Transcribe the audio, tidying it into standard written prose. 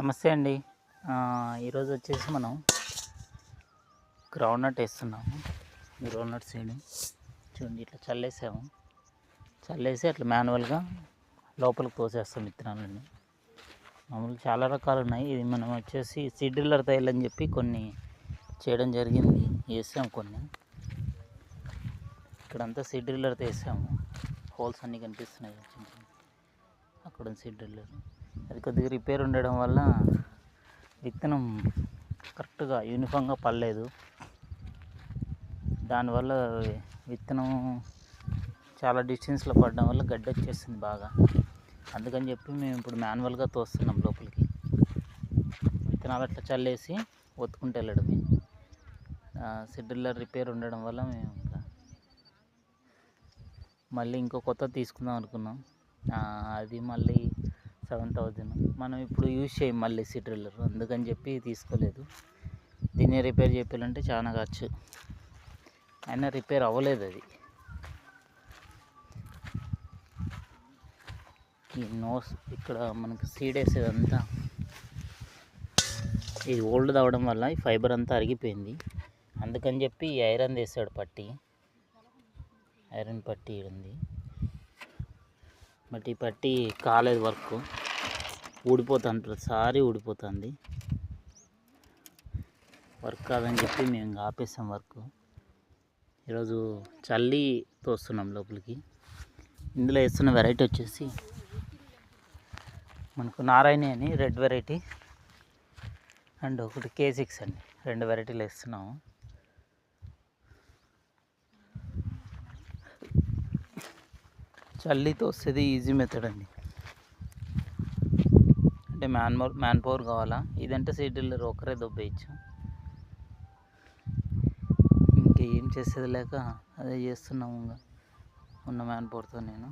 నమస్తే అండి. ఈరోజు వచ్చేసి మనం గ్రౌండ్నట్ వేస్తున్నాము. గ్రౌండ్నట్ సీడ్ చూడండి, ఇట్లా చల్లేసి అట్లా మాన్యువల్గా లోపలికి తోసేస్తాం విత్తనాలన్నీ. మామూలు చాలా రకాలు ఉన్నాయి. ఇది మనం వచ్చేసి సీడ్ డ్రిల్లర్ తైలని చెప్పి కొన్ని చేయడం జరిగింది. వేసాము కొన్ని, ఇక్కడంతా సీడ్ డ్రిల్లర్తో వేసాము. హోల్స్ అన్నీ కనిపిస్తున్నాయి చిన్న చిన్న. అక్కడ సీడ్ డ్రిల్లర్ అది కొద్దిగా రిపేర్ ఉండడం వల్ల విత్తనం కరెక్ట్గా యూనిఫామ్గా పడలేదు. దానివల్ల విత్తనం చాలా డిస్టెన్స్లో పడడం వల్ల గడ్డి వచ్చేస్తుంది బాగా. అందుకని చెప్పి మేము ఇప్పుడు మాన్యువల్గా తోస్తున్నాం లోపలికి. విత్తనాలు అట్లా చల్లేసి ఒత్తుకుంటూ వెళ్ళడమే. సీడ్ డ్రిల్లర్ రిపేర్ ఉండడం వల్ల మేము మళ్ళీ ఇంకో కొత్త తీసుకుందాం అనుకున్నాం. అది మళ్ళీ 7,000. మనం ఇప్పుడు యూజ్ చేయం మళ్ళీ సీడ్ డ్రిల్లర్, అందుకని చెప్పి తీసుకోలేదు. దీన్ని రిపేర్ చేయాలంటే చాలా ఖర్చు, అయినా రిపేర్ అవ్వలేదు. అది ఈ నోస్ ఇక్కడ మనకు సీడ్ వేసేదంతా ఇది ఓల్డ్ అవ్వడం వల్ల ఈ ఫైబర్ అంతా అరిగిపోయింది. అందుకని చెప్పి ఈ ఐరన్ వేసాడు పట్టి, ఐరన్ పట్టి ఉంది. బట్ ఈ పట్టి కాలేదు, వర్క్ ఊడిపోతుంది, ప్రతిసారి ఊడిపోతుంది. వర్క్ కాదని చెప్పి మేము ఆపేసాం వర్క్. ఈరోజు చల్లి తోస్తున్నాం లోపలికి. ఇందులో వేస్తున్న వెరైటీ వచ్చేసి మనకు నారాయణి అని రెడ్ వెరైటీ, అండ్ ఒకటి K6 అండి. 2 వెరైటీలు వేస్తున్నాము. చల్లి తోసేది ఈజీ మెథడ్ అండి. అంటే మ్యాన్ పవర్ కావాలా. ఇదంటే సీడ్ డ్రిల్లర్ ఒకరే దొబ్బేయచ్చు. ఇంకేం చేసేది లేక అదే చేస్తున్నాము ఉన్న మ్యాన్ పవర్తో. నేను